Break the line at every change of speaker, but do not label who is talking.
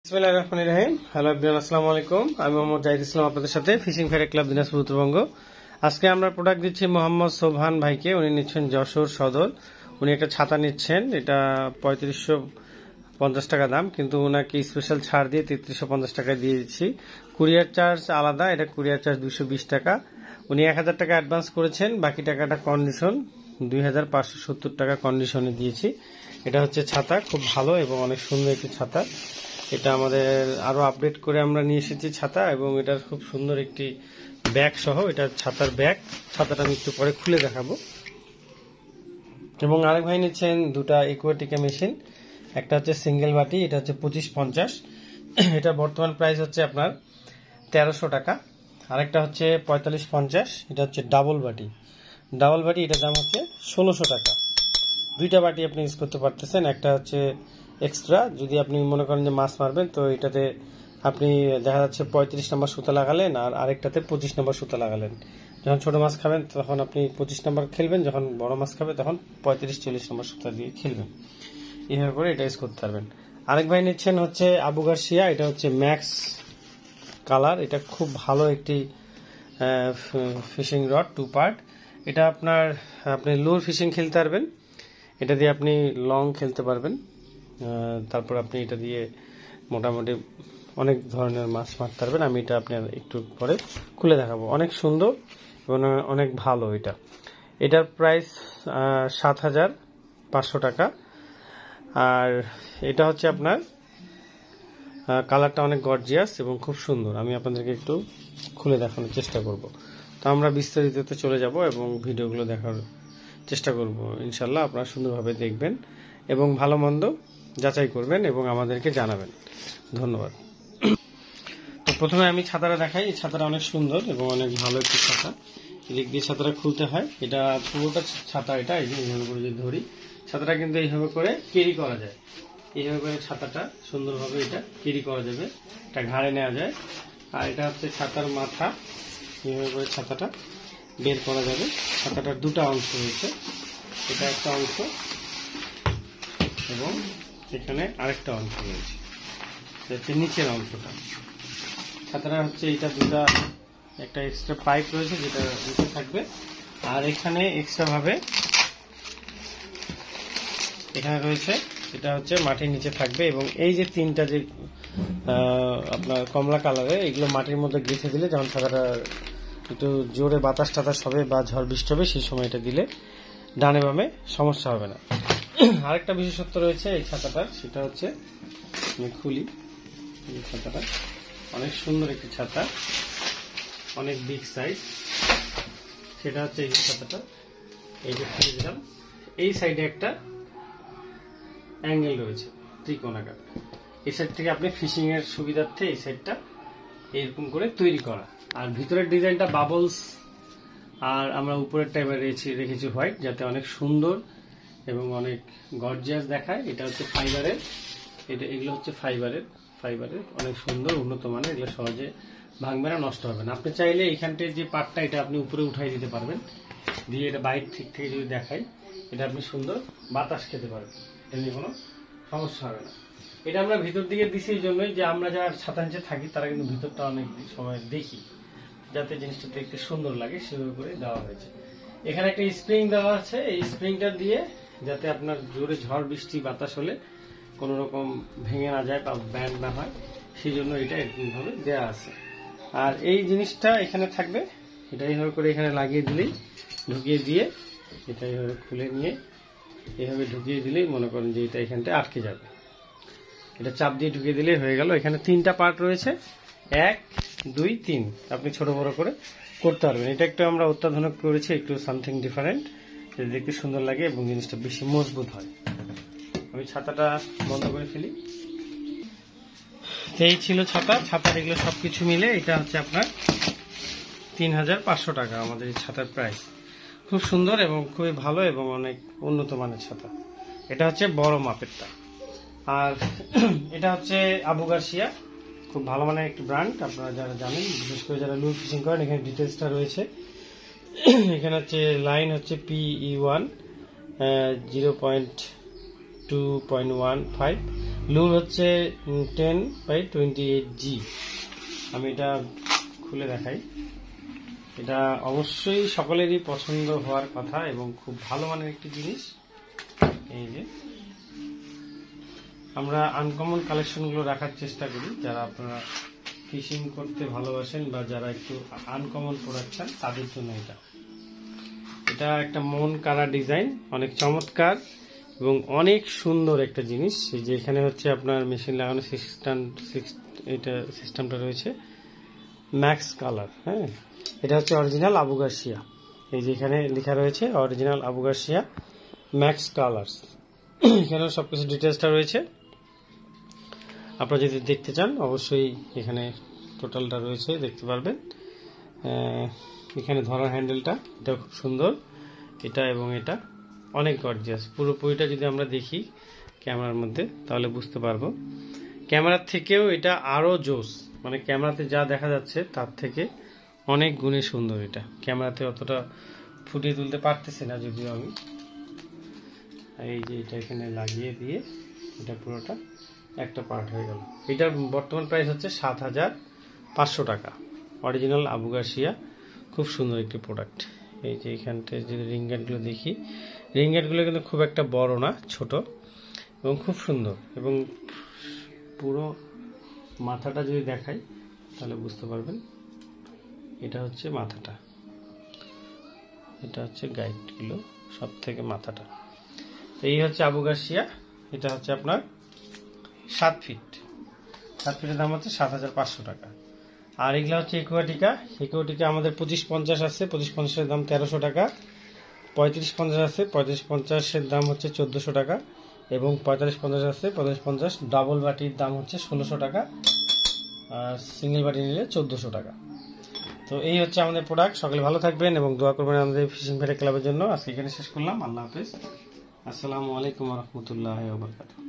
বিসমিল্লাহির রহমানির রহিম। Hello everyone, আসসালামু আলাইকুম। আমি মোহাম্মদ জাহিদ ইসলাম, আপনাদের সাথে fishing fair club Dinajpur Uttarbanga. আজকে আমরা প্রোডাক্ট দিচ্ছি মোহাম্মদ সোবহান ভাইকে। উনি নিচ্ছেন যশোর সদর। উনি একটা ছাতা নিচ্ছেন, এটা 3550 টাকা দাম, কিন্তু ওনাকে স্পেশাল ছাড় দিয়ে 3350 টাকায় দিয়ে দিচ্ছি। কুরিয়ার চার্জ আলাদা, এটা কুরিয়ার চার্জ 220 টাকা। উনি 1000 টাকা অ্যাডভান্স করেছেন, বাকি টাকাটা কন্ডিশন 2570 টাকা কন্ডিশনে দিয়েছি। এটা হচ্ছে ছাতা, খুব ভালো এবং অনেক সুন্দর একটি ছাতা। এটা আমাদের আরো আপডেট করে আমরা নিয়ে এসেছি ছাতা, এবং এটার খুব সুন্দর একটি ব্যাগ সহ। এটা ছাতার ব্যাগ, ছাতাটা আমি একটু পরে খুলে দেখাবো। এবং আরেক ভাই নিচ্ছেন দুটা একুয়াটিকা মেশিন, একটা হচ্ছে সিঙ্গেল বাটি, এটা হচ্ছে 2550, এটা বর্তমান প্রাইস হচ্ছে আপনার 1300 টাকা। আরেকটা হচ্ছে 4550, এটা হচ্ছে ডাবল বাটি, এটার দাম হচ্ছে 1600 টাকা। দুইটা বাটি আপনি ইউজ করতে পারতেছেন। একটা হচ্ছে এক্সট্রা, যদি আপনি মনে করেন যে মাছ মারবেন, তো এটাতে আপনি দেখা যাচ্ছে 35 নম্বর সুতা লাগালেন, আর আরেকটাতে 25 নম্বর সুতা লাগালেন। যখন ছোট মাছ খাবেন তখন আপনি 25 নম্বর খেলবেন, যখন বড় মাছ খাবে তখন 35-40 নম্বর সুতা দিয়ে খেলবেন। এইভাবে করে এটা ইউজ করতে পারবেন। আরেক ভাই নিচ্ছেন হচ্ছে আবু গার্সিয়া, এটা হচ্ছে ম্যাক্স কালার। এটা খুব ভালো একটি ফিশিং রড, 2 পার্ট। এটা আপনি লুর ফিশিং খেলতে পারবেন, এটা দিয়ে আপনি লং খেলতে পারবেন। তারপর আপনি এটা দিয়ে মোটামুটি অনেক ধরনের মাছ মারতে পারবেন। আমি এটা আপনার একটু পরে খুলে দেখাবো। অনেক সুন্দর এবং অনেক ভালো। এটার প্রাইস 7500 টাকা। আর এটা হচ্ছে আপনার কালারটা অনেক গর্জিয়াস এবং খুব সুন্দর। আমি আপনাদেরকে একটু খুলে দেখানোর চেষ্টা করব। তো আমরা বিস্তারিততে চলে যাব এবং ভিডিওগুলো দেখার চেষ্টা করব। ইনশাল্লাহ আপনারা সুন্দরভাবে দেখবেন এবং ভালো মন্দ যাচাই করবেন এবং আমাদেরকে জানাবেন। ধন্যবাদ। তো প্রথমে আমি ছাতাটা দেখাই। এই ছাতাটা অনেক সুন্দর এবং অনেক ভালো একটি ছাতা। এদিক দিয়ে ছাতাটা খুলতে হয়। এটা পুরোটা ছাতা, এটা এই যে এইভাবে করে যদি ধরি, ছাতাটা কিন্তু এইভাবে করে ক্যারি করা যায়। এইভাবে করে ছাতাটা সুন্দরভাবে এটা ক্যারি করা যাবে, এটা ঘাড়ে নেওয়া যায়। আর এটা হচ্ছে ছাতার মাথা, এইভাবে করে ছাতাটা বের করা যাবে। ছাতাটার দুটো অংশ রয়েছে, এটা একটা অংশ এবং এখানে আরেকটা অংশ রয়েছে, হচ্ছে নিচের অংশটা। ছাতাটা হচ্ছে এটা দুটা, একটা এক্সট্রা পাইপ রয়েছে যেটা নিচে থাকবে, আর এখানে এক্সট্রা ভাবে এখানে রয়েছে, এটা হচ্ছে মাটির নিচে থাকবে। এবং এই যে তিনটা যে আপনার কমলা কালারের, এগুলো মাটির মধ্যে গেঁথে দিলে যখন ছাতাটা একটু জোরে বাতাস টাতাস হবে বা ঝড় বৃষ্টি হবে, সেই সময় এটা দিলে ডানে বামে সমস্যা হবে না। আরেকটা বিশেষত্ব রয়েছে এই ছাতাটার, সেটা হচ্ছে আমি খুলি। এই ছাতাটা অনেক সুন্দর একটি ছাতা, অনেক বিগ সাইজ। সেটা হচ্ছে এই ছাতাটা, এই যে খুলে দিলাম, এই সাইডে একটা অ্যাঙ্গেল রয়েছে ত্রিকোণাকার। এই সাইড থেকে আপনি ফিশিং এর সুবিধার্থে এই সাইডটা এরকম করে তৈরি করা। আর ভিতরের ডিজাইনটা বাবলস, আর আমরা উপরেরটা এবার রেখেছি হোয়াইট, যাতে অনেক সুন্দর এবং অনেক গর্জিয়াস দেখায়। এটা হচ্ছে ফাইবারের, এগুলো হচ্ছে ফাইবারের অনেক সুন্দর উন্নত মানের। এগুলো সহজে ভাঙবে না, নষ্ট হবে না। আপনি চাইলে এইখানটায় যে পাটটা, এটা আপনি উপরে উঠাই দিতে পারবেন, দিয়ে এটা বাইর থেকে যদি দেখাই, এটা আপনি সুন্দর বাতাস খেতে পারবেন, এটা নিয়ে কোনো সমস্যা হবে না। এটা আমরা ভিতর দিকে দিছি এই জন্যই যে আমরা যারা ছাতা নিচে থাকি তারা কিন্তু ভিতরটা অনেক সময় দেখি, যাতে জিনিসটা দেখতে সুন্দর লাগে, সেভাবে করে দেওয়া হয়েছে। এখানে একটা স্প্রিং দেওয়া আছে, এই স্প্রিংটা দিয়ে যাতে আপনার জোরে ঝড় বৃষ্টি বাতাস হলে কোনো রকম ভেঙে না যায় বা ব্যান্ড না হয়, সেই জন্য এটা এরকম ভাবে দেওয়া আছে। আর এই জিনিসটা এখানে থাকবে, এটা এইভাবে করে এখানে লাগিয়ে দিলেই, ঢুকিয়ে দিয়ে এটা এইভাবে খুলে নিয়ে এইভাবে ঢুকিয়ে দিলেই মনে করেন যে এটা এখানটায় আটকে যাবে। এটা চাপ দিয়ে ঢুকিয়ে দিলেই হয়ে গেল। এখানে তিনটা পার্ট রয়েছে, 1, 2, 3। আপনি ছোট বড় করে করতে পারবেন। এটা একটু আমরা অত্যাধুনিক করেছি, একটু সামথিং ডিফারেন্ট, দেখতে সুন্দর লাগে এবং জিনিসটা বেশি মজবুত হয়। আমি ছাতাটা বন্ধ করে ফেলি। এই ছিল ছাতার এগুলো সবকিছু মিলে এটা হচ্ছে আপনার 3500 টাকা আমাদের এই ছাতার প্রাইস। খুব সুন্দর এবং খুবই ভালো এবং অনেক উন্নত মানের ছাতা। এটা হচ্ছে বড় মাপেরটা। আর এটা হচ্ছে আবু গার্সিয়া, খুব ভালো মানের একটি ব্র্যান্ড, আপনারা যারা জানেন, বিশেষ করে যারা লুর ফিশিং করেন। এখানে ডিটেলসটা রয়েছে। এখানে হচ্ছে লাইন হচ্ছে PE1 0.5 2.15, লুল হচ্ছে 10/28G। আমি এটা খুলে দেখাই। এটা অবশ্যই সকলেরই পছন্দ হওয়ার কথা এবং খুব ভালো মানের একটি জিনিস। এই যে আমরা আনকমন কালেকশনগুলো রাখার চেষ্টা করি, যারা আপনারা ফিশিং করতে ভালোবাসেন বা যারা একটু আনকমন প্রোডাক্ট চান তাদের জন্য এটা একটা মন কাড়া ডিজাইন, অনেক চমৎকার এবং অনেক সুন্দর একটা জিনিস। এই যে এখানে হচ্ছে আপনার মেশিন লাগানো সিস্টেমটা রয়েছে ম্যাক্স কালার। হ্যাঁ, এটা হচ্ছে অরিজিনাল আবু গার্সিয়া। এই যে এখানে লেখা রয়েছে original Abu Garcia max colours. এখানেও সবকিছু ডিটেলসটা রয়েছে, আপনারা যদি দেখতে চান অবশ্যই এখানে টোটালটা রয়েছে, দেখতে পারবেন। এখানে ধরার হ্যান্ডেলটা এটা খুব সুন্দর, এটা এবং এটা অনেক গর্জিয়াস। পুরোপুরিটা যদি আমরা দেখি ক্যামেরার মধ্যে তাহলে বুঝতে পারবো ক্যামেরার থেকেও এটা আরো জোস, মানে ক্যামেরাতে যা দেখা যাচ্ছে তার থেকে অনেক গুণে সুন্দর। এটা ক্যামেরাতে অতটা ফুটিয়ে তুলতে পারতেছি না যদিও আমি। এই যে এটা এখানে লাগিয়ে দিয়ে এটা পুরোটা একটা পার্ট হয়ে গেল। এটার বর্তমান প্রাইস হচ্ছে 7,500 টাকা। অরিজিনাল আবু গার্সিয়া, খুব সুন্দর একটি প্রোডাক্ট। এই যে এখানটায় যদি রিংগেটগুলো দেখি, রিংগেটগুলো কিন্তু খুব একটা বড় না, ছোট এবং খুব সুন্দর। এবং পুরো মাথাটা যদি দেখাই তাহলে বুঝতে পারবেন। এটা হচ্ছে মাথাটা, এটা হচ্ছে গাইডগুলো, সব থেকে মাথাটা। এই হচ্ছে আবু গার্সিয়া। এটা হচ্ছে আপনার 7 ফিট, 7 ফিটের দাম হচ্ছে 7,500 টাকা। আর এগুলা হচ্ছে একুয়াটিকা। একুয়াটিকা আমাদের 25-50 আছে, 25-50 এর দাম 1300 টাকা। 35-50 আছে, 35-50 এর দাম হচ্ছে 1400 টাকা। এবং 45-50 আছে, 45-50 ডাবল বাটির দাম হচ্ছে 1600 টাকা, আর সিঙ্গেল বাটি নিলে 1400 টাকা। তো এই হচ্ছে আমাদের প্রোডাক্ট। সকলে ভালো থাকবেন এবং দোয়া করবেন আমাদের ফিশিং ফেয়ার ক্লাবের জন্য। আজকে এখানে শেষ করলাম। আল্লাহ হাফেজ। আসসালামু আলাইকুম ওয়া রাহমাতুল্লাহি ওয়া বারাকাতুহু।